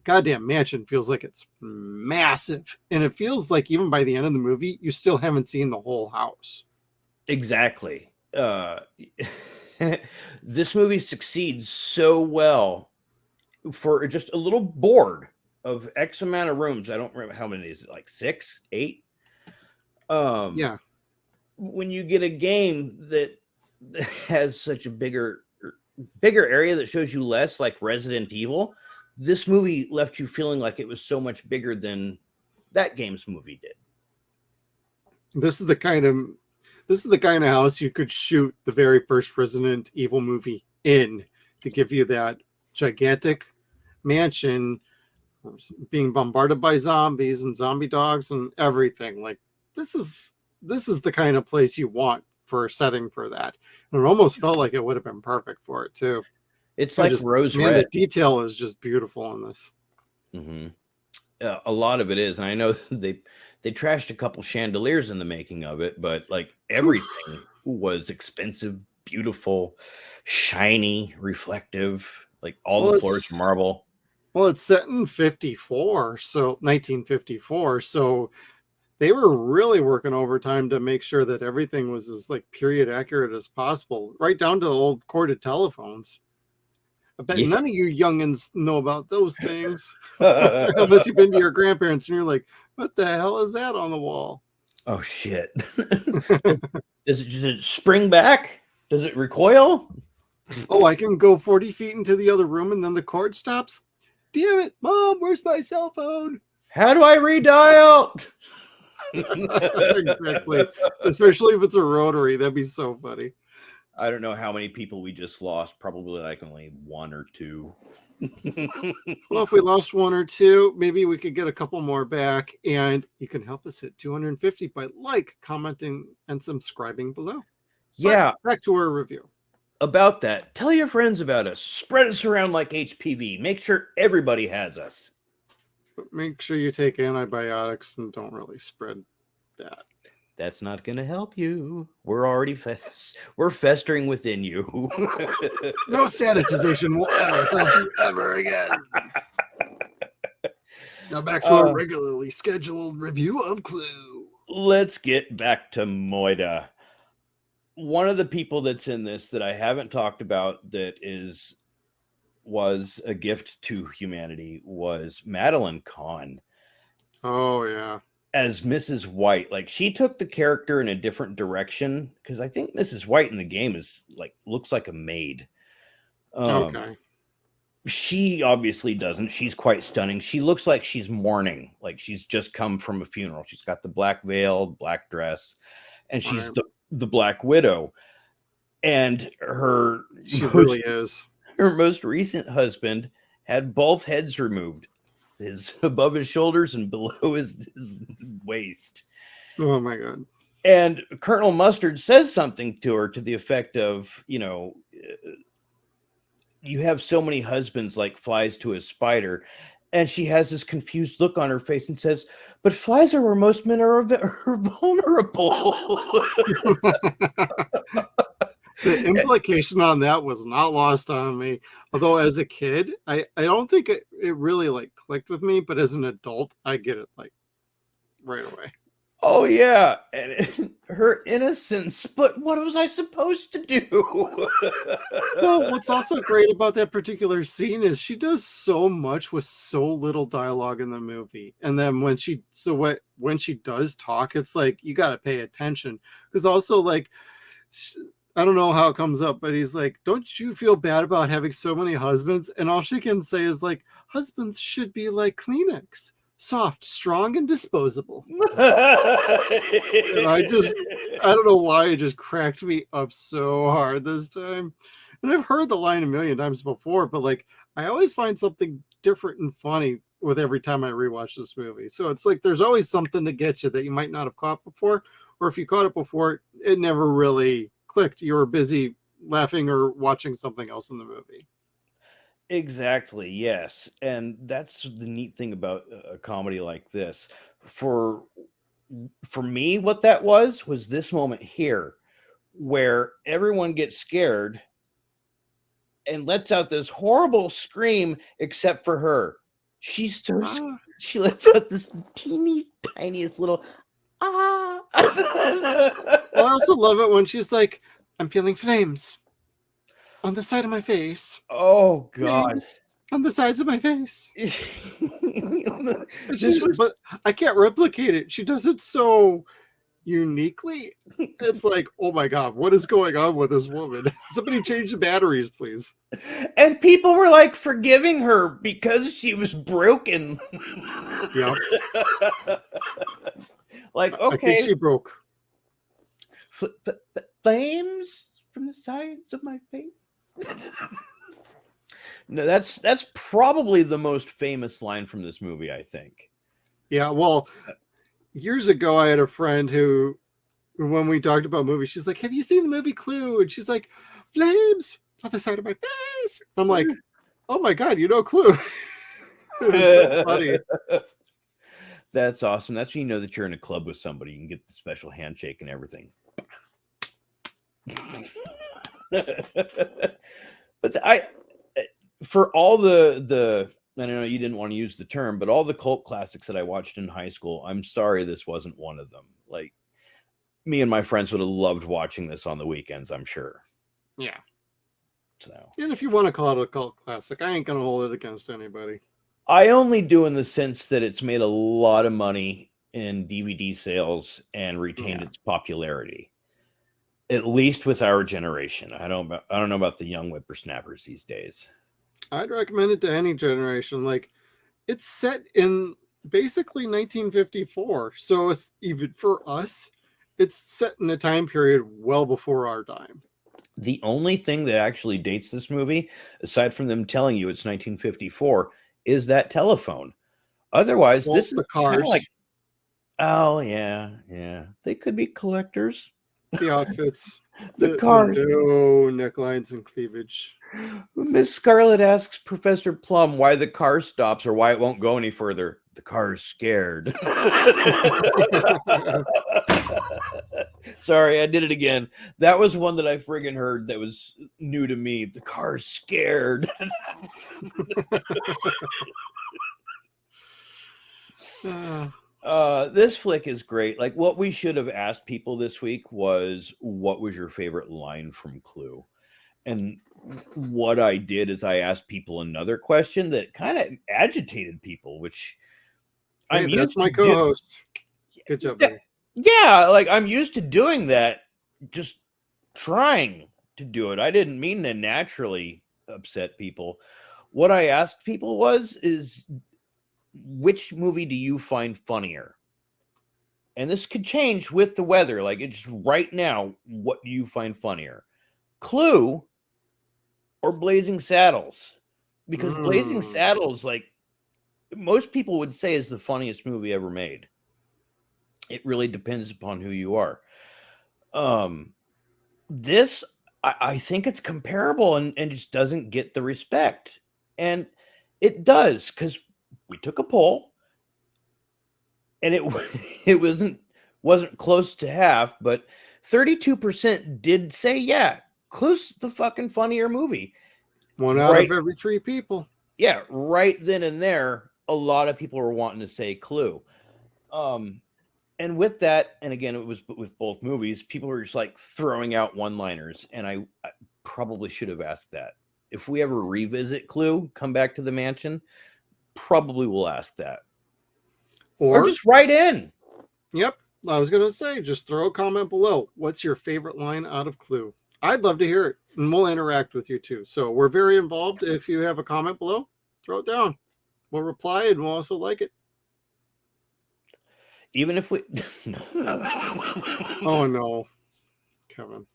goddamn mansion feels like it's massive, and it feels like even by the end of the movie you still haven't seen the whole house. Exactly. This movie succeeds so well for just a little board of X amount of rooms. I don't remember how many is it, like 6, 8. Yeah. When you get a game that has such a bigger area that shows you less, like Resident Evil, this movie left you feeling like it was so much bigger than that game's movie did. This is the kind of house you could shoot the very first Resident Evil movie in, to give you that gigantic mansion being bombarded by zombies and zombie dogs and everything. Like, this is the kind of place you want for a setting for that. And it almost felt like it would have been perfect for it too. It's like Rose Red. The detail is just beautiful in this. Mm-hmm. A lot of it is, and I know they trashed a couple chandeliers in the making of it, but like everything was expensive, beautiful, shiny, reflective. Like all the floors marble. Well, it's set in 1954, so they were really working overtime to make sure that everything was as like period accurate as possible, right down to the old corded telephones. I bet none of you youngins know about those things unless you've been to your grandparents and you're like, what the hell is that on the wall? Oh shit. Does it spring back? Does it recoil? Oh, I can go 40 feet into the other room and then the cord stops. Damn it, Mom, where's my cell phone? How do I redial? Exactly. Especially if it's a rotary. That'd be so funny. I don't know how many people we just lost. Probably like only 1 or 2. Well, if we lost 1 or 2, maybe we could get a couple more back. And you can help us hit 250 by commenting, and subscribing below. Yeah. But back to our review. About that, tell your friends about us. Spread us around like HPV. Make sure everybody has us. But make sure you take antibiotics and don't really spread that. That's not going to help you. We're already we're festering within you. No sanitization will ever help you ever again. Now back to our regularly scheduled review of Clue. Let's get back to Moida. One of the people that's in this that I haven't talked about that was a gift to humanity was Madeline Kahn. Oh, yeah. As Mrs. White. Like, she took the character in a different direction, because I think Mrs. White in the game is like looks like a maid. Okay. She obviously doesn't. She's quite stunning. She looks like she's mourning, like she's just come from a funeral. She's got the black veil, black dress, and she's the Black Widow. And she really is. Her most recent husband had both heads removed, his above his shoulders and below his waist. Oh my God. And Colonel Mustard says something to her to the effect of, you know, you have so many husbands like flies to a spider. And she has this confused look on her face and says, but flies are where most men are vulnerable. The implication on that was not lost on me. Although as a kid, I don't think it really like clicked with me, but as an adult, I get it like right away. Oh yeah, and her innocence, but what was I supposed to do? Well, what's also great about that particular scene is she does so much with so little dialogue in the movie. And then when she does talk, it's like you got to pay attention, because also like I don't know how it comes up, but he's like, don't you feel bad about having so many husbands? And all she can say is like, husbands should be like Kleenex, soft, strong, and disposable. And I don't know why it just cracked me up so hard this time. And I've heard the line a million times before, but like, I always find something different and funny with every time I rewatch this movie. So it's like, there's always something to get you that you might not have caught before, or if you caught it before, it never really clicked. You were busy laughing or watching something else in the movie. Exactly, yes. And that's the neat thing about a comedy like this. For me, what that was this moment here where everyone gets scared and lets out this horrible scream, except for her. She's so she lets out this teeny tiniest little ah. I also love it when she's like, I'm feeling flames on the side of my face. Oh God. Flames on the sides of my face. This was But I can't replicate it. She does it so uniquely. It's like, oh my God, what is going on with this woman? Somebody change the batteries, please. and people were like forgiving her because she was broken. Yeah. Like, I think okay, she broke. flames from the sides of my face. No, that's probably the most famous line from this movie, I think. Yeah, well, years ago, I had a friend who, when we talked about movies, she's like, have you seen the movie Clue? And she's like, flames on the side of my face. I'm like, oh my God, you know Clue. It was so funny. That's awesome. That's when you know that you're in a club with somebody. You can get the special handshake and everything. But for all the I don't know, you didn't want to use the term, but all the cult classics that I watched in high school, I'm sorry this wasn't one of them. Like, me and my friends would have loved watching this on the weekends, I'm sure. Yeah. So, and if you want to call it a cult classic, I ain't gonna hold it against anybody. I only do in the sense that it's made a lot of money in DVD sales and retained its popularity, at least with our generation. I don't know about the young whippersnappers these days. I'd recommend it to any generation. Like, it's set in basically 1954, so it's even for us, it's set in a time period well before our time. The only thing that actually dates this movie, aside from them telling you it's 1954, is that telephone. Otherwise, Well, this is the kind cars, of like, oh yeah, they could be collectors. the outfits, The cars. no necklines and cleavage. Miss Scarlet asks Professor Plum why the car stops or why it won't go any further. The car's scared. Sorry, I did it again. That was one that I friggin' heard that was new to me. The car's scared. This flick is great. Like, what we should have asked people this week was, what was your favorite line from Clue? And what I did is I asked people another question that kind of agitated people, which hey, that's my co-host. Good job, buddy. Yeah, like, I'm used to doing that, just trying to do it. I didn't mean to naturally upset people. What I asked people is which movie do you find funnier? And this could change with the weather. Like, it's right now, what do you find funnier? Clue or Blazing Saddles? Because Blazing Saddles, like, most people would say, is the funniest movie ever made. It really depends upon who you are. This, I think it's comparable and just doesn't get the respect. And it does, because we took a poll and it wasn't close to half, but 32% did say, yeah, Clue's the fucking funnier movie. One out of every 3 people. Yeah, right then and there, a lot of people were wanting to say Clue. And with that, and again, it was with both movies, people were just like throwing out one-liners, and I probably should have asked that. If we ever revisit Clue, come back to the mansion, probably will ask that. Or just write in. Yep. I was going to say, just throw a comment below. What's your favorite line out of Clue? I'd love to hear it, and we'll interact with you too. So we're very involved. If you have a comment below, throw it down. We'll reply, and we'll also like it. Even if we... Oh, no. Kevin.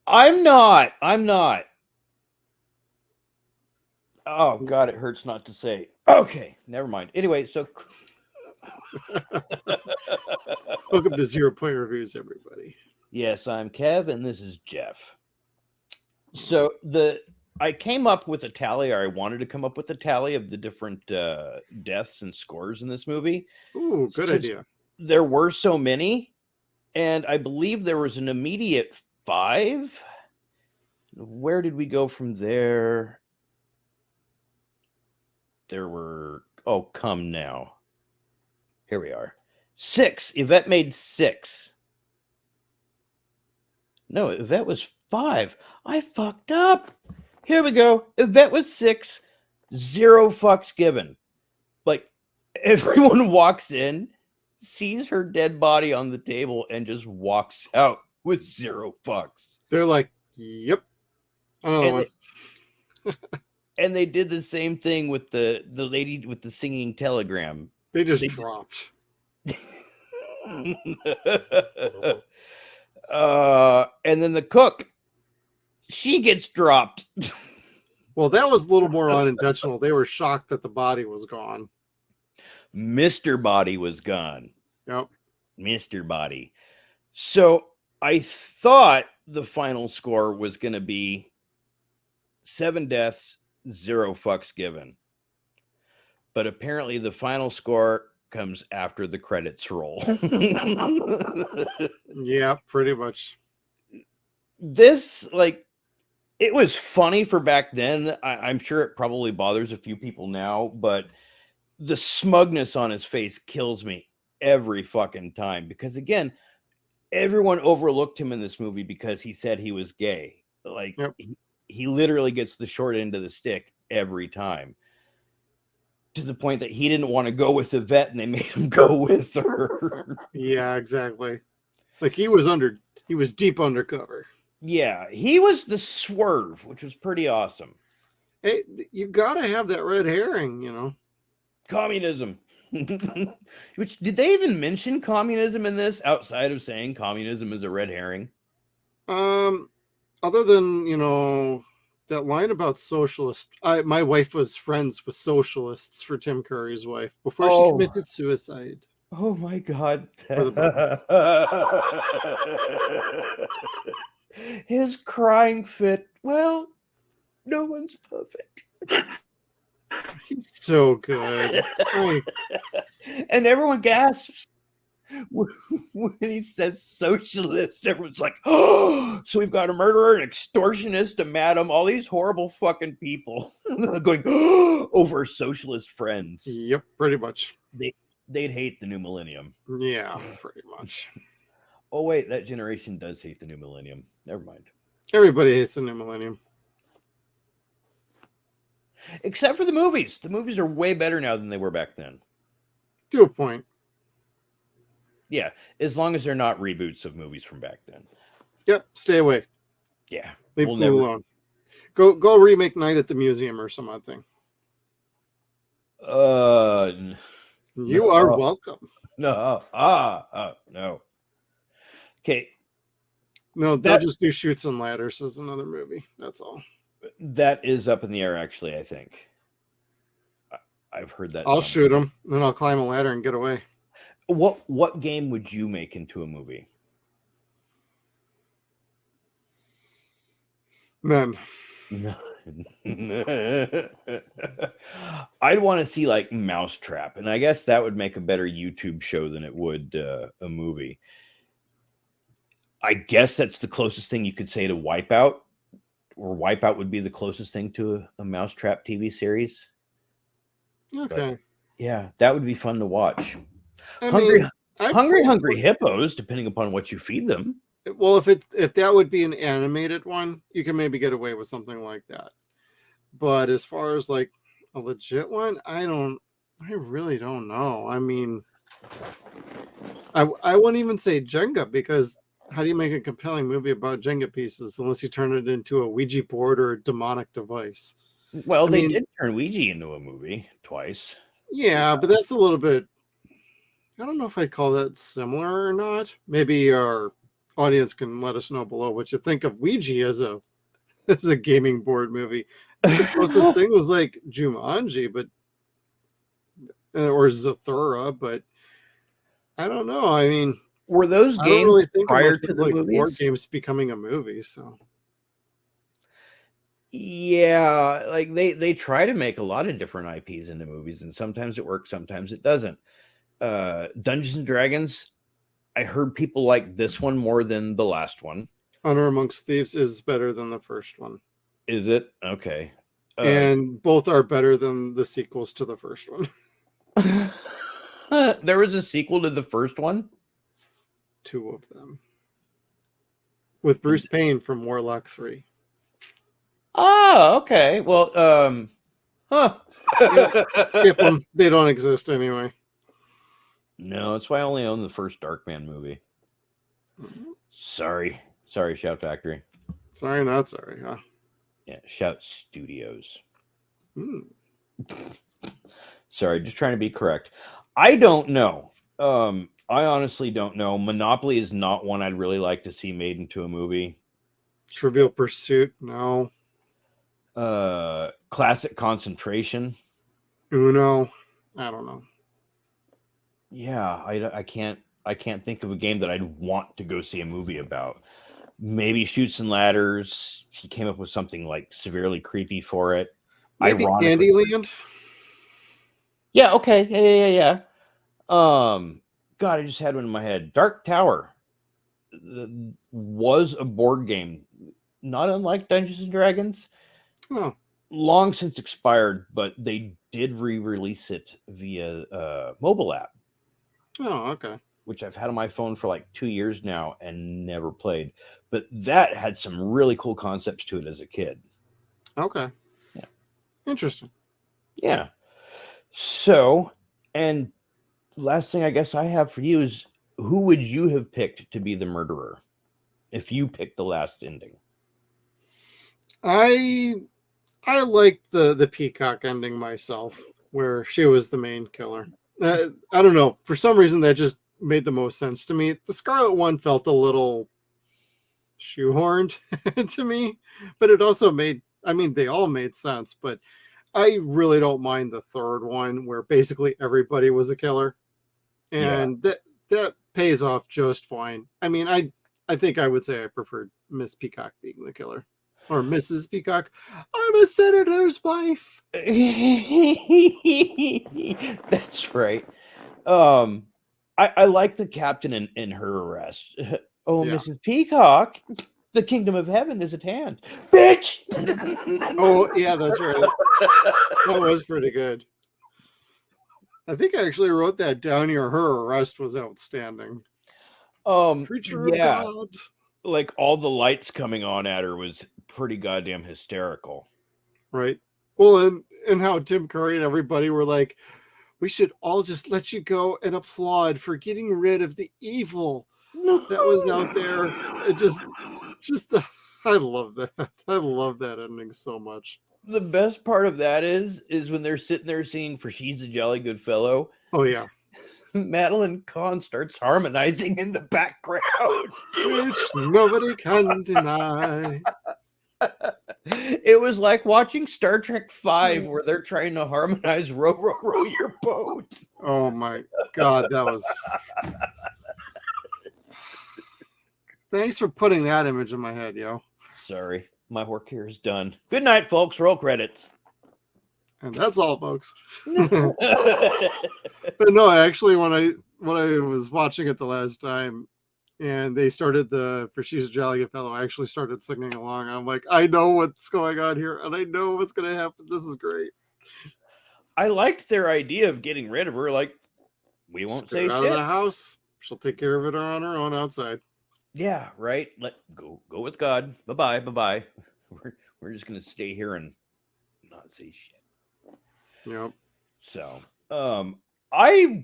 I'm not. Oh, God, it hurts not to say. Okay, never mind. Anyway, so... Welcome to 0-Point Reviews, everybody. Yes, I'm Kev, and this is Jeff. So I came up with a tally, or I wanted to come up with a tally of the different deaths and scores in this movie. Ooh, good idea. There were so many, And I believe there was an immediate 5. Where did we go from there? There were, come now. Here we are. 6. Yvette made 6. No, Yvette was 5. I fucked up. Here we go. Yvette was 6. 0 fucks given. Like, everyone walks in, sees her dead body on the table, and just walks out with 0 fucks. They're like, yep. Another one. And they did the same thing with the lady with the singing telegram. They dropped. And then the cook, she gets dropped. Well, that was a little more unintentional. They were shocked that the body was gone. Mr. Body was gone. Yep. Mr. Body. So I thought the final score was going to be 7 deaths, 0 fucks given. But apparently the final score comes after the credits roll. Yeah, pretty much. This, like, it was funny for back then. I'm sure it probably bothers a few people now, but the smugness on his face kills me every fucking time. Because again, everyone overlooked him in this movie because he said he was gay. Like, yep. He literally gets the short end of the stick every time. To the point that he didn't want to go with Yvette and they made him go with her. Yeah, exactly. Like he was deep undercover. Yeah, he was the swerve, which was pretty awesome. Hey, you gotta have that red herring, you know. Communism. Which, did they even mention communism in this outside of saying communism is a red herring? Other than, you know, that line about socialist. My wife was friends with socialists for Tim Curry's wife before she committed suicide. Oh my God. His crying fit. Well, no one's perfect. He's so good. And everyone gasps when he says socialist. Everyone's like, oh, so we've got a murderer, an extortionist, a madam, all these horrible fucking people going over socialist friends. Yep, pretty much. They'd hate the new millennium. Yeah, pretty much. Oh, wait, that generation does hate the new millennium. Never mind. Everybody hates the new millennium. Except for the movies. The movies are way better now than they were back then. To a point. Yeah, as long as they're not reboots of movies from back then. Yep, stay away. Yeah. Leave it alone. Go remake Night at the Museum or some odd thing. You are welcome. No. No. Okay. No, they'll just do Chutes and Ladders as another movie. That's all. That is up in the air, actually, I think. I've heard that. I'll shoot them, then I'll climb a ladder and get away. What game would you make into a movie? None. I'd want to see like Mousetrap, and I guess that would make a better YouTube show than it would a movie. I guess that's the closest thing you could say to Wipeout, or Wipeout would be the closest thing to a Mousetrap TV series. Okay. But yeah, that would be fun to watch. Hungry Hippos, depending upon what you feed them. Well, if that would be an animated one, you can maybe get away with something like that. But as far as like a legit one, I really don't know. I mean, I wouldn't even say Jenga, because how do you make a compelling movie about Jenga pieces unless you turn it into a Ouija board or a demonic device? Well, they did turn Ouija into a movie twice. Yeah, but that's a little bit, I don't know if I'd call that similar or not. Maybe our audience can let us know below what you think of Ouija as a gaming board movie. The closest thing was like Jumanji, or Zathura, but I don't know. I mean, were those games really think prior to the like movies? Board games becoming a movie, so yeah, like they try to make a lot of different IPs into movies, and sometimes it works, sometimes it doesn't. Dungeons and Dragons I heard people like this one more than the last one. Honor Amongst Thieves is better than the first one. Is it? Okay. And both are better than the sequels to the first one. There was a sequel to the first one? 2 of them. With Bruce Payne from Warlock 3. Oh, okay. Well, Skip them. They don't exist anyway. No, that's why I only own the first Darkman movie. Sorry, Shout Factory. Sorry, not sorry, huh? Yeah, Shout Studios. Mm. Sorry, just trying to be correct. I don't know. I honestly don't know. Monopoly is not one I'd really like to see made into a movie. Trivial Pursuit, no. Classic Concentration. Uno, I don't know. Yeah, I can't think of a game that I'd want to go see a movie about. Maybe Shoots and Ladders. He came up with something like severely creepy for it. Maybe Candyland. Yeah. Okay. Yeah. God, I just had one in my head. Dark Tower was a board game, not unlike Dungeons and Dragons. Oh. Long since expired, but they did re-release it via mobile app. Oh, okay. Which I've had on my phone for like 2 years now and never played. But that had some really cool concepts to it as a kid. Okay. Yeah. Interesting. Yeah. So, and last thing I guess I have for you is, who would you have picked to be the murderer if you picked the last ending? I liked the Peacock ending myself, where she was the main killer. I don't know. For some reason, that just made the most sense to me. The Scarlet one felt a little shoehorned to me, but it also made, I mean, they all made sense, but I really don't mind the third one where basically everybody was a killer. And that pays off just fine. I mean, I think I would say I preferred Miss Peacock being the killer. Or Mrs. Peacock. I'm a senator's wife. That's right. I like the captain in her arrest. Oh, yeah. Mrs. Peacock, the kingdom of heaven is at hand. Bitch! Oh, yeah, that's right. That was pretty good. I think I actually wrote that down here. Her arrest was outstanding. Creature of God. Like all the lights coming on at her was pretty goddamn hysterical. Right. Well, and how Tim Curry and everybody were like, we should all just let you go and applaud for getting rid of the evil that was out there. It just I love that. I love that ending so much. The best part of that is when they're sitting there singing For She's a Jolly Good Fellow. Oh, yeah. Madeline Kahn starts harmonizing in the background, which nobody can deny. It was like watching Star Trek V, where they're trying to harmonize "Row, row, row your boat." Oh my God, that was. Thanks for putting that image in my head, yo. Sorry, my work here is done. Good night, folks. Roll credits. And that's all, folks. But no, actually, when I was watching it the last time, and they started the For She's a Jolly Good Fellow, I actually started singing along. I'm like, I know what's going on here, and I know what's going to happen. This is great. I liked their idea of getting rid of her. Like, we won't say out shit. Of the house. She'll take care of it on her own outside. Yeah, right. Let go with God. Bye bye. We're just gonna stay here and not say shit. Yep. So, I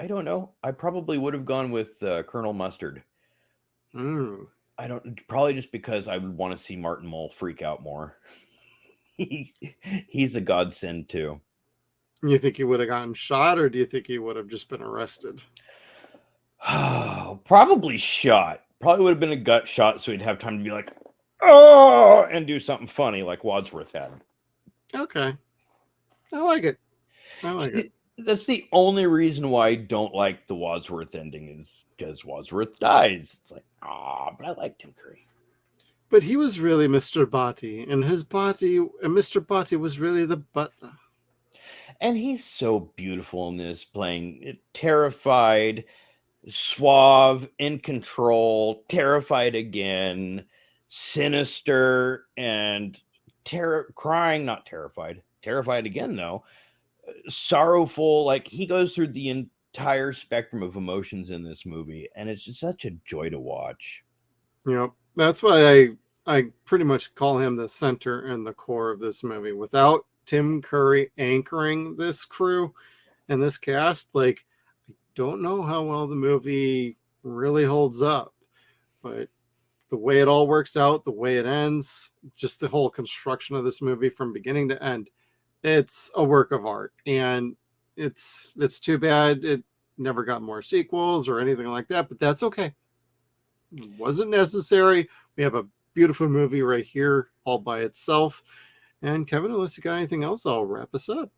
don't know. I probably would have gone with Colonel Mustard. I don't, probably just because I would want to see Martin Mull freak out more. He's a godsend too. You think he would have gotten shot, or do you think he would have just been arrested? Probably shot. Probably would have been a gut shot, so he'd have time to be like, oh, and do something funny like Wadsworth had. Okay. I like it. That's the only reason why I don't like the Wadsworth ending, is because Wadsworth dies. It's like, but I like Tim Curry. But he was really Mr. Botti, and Mr. Botti was really the butler. And he's so beautiful in this, playing terrified, suave, in control, terrified again, sinister, and crying, not terrified, terrified again though, sorrowful. Like, he goes through the entire spectrum of emotions in this movie, and it's just such a joy to watch. Yep. That's why I pretty much call him the center and the core of this movie. Without Tim Curry anchoring this crew and this cast, like, I don't know how well the movie really holds up. But the way it all works out, the way it ends, just the whole construction of this movie from beginning to end, it's a work of art. And it's too bad it never got more sequels or anything like that, but that's okay. It wasn't necessary. We have a beautiful movie right here all by itself. And Kevin, unless you got anything else, I'll wrap us up.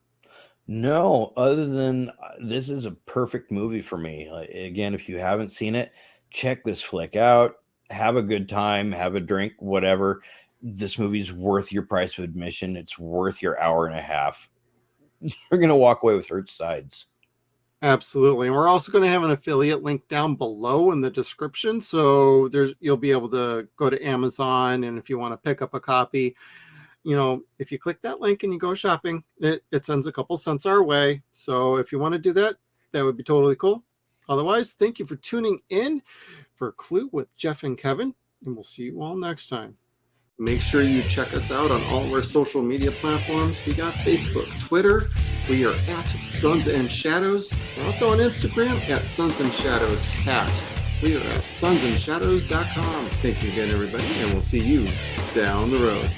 No, other than this is a perfect movie for me. Again, if you haven't seen it, check this flick out. Have a good time, have a drink, whatever. This movie's worth your price of admission. It's worth your hour and a half. You're going to walk away with hurt sides. Absolutely. And we're also going to have an affiliate link down below in the description. So you'll be able to go to Amazon. And if you want to pick up a copy, if you click that link and you go shopping, it sends a couple cents our way. So if you want to do that, that would be totally cool. Otherwise, thank you for tuning in for Clue with Jeff and Kevin. And we'll see you all next time. Make sure you check us out on all of our social media platforms. We got Facebook, Twitter. We are at Suns and Shadows. We're also on Instagram at Suns and Shadows Cast. We are at SunsAndShadows.com. Thank you again, everybody, and we'll see you down the road.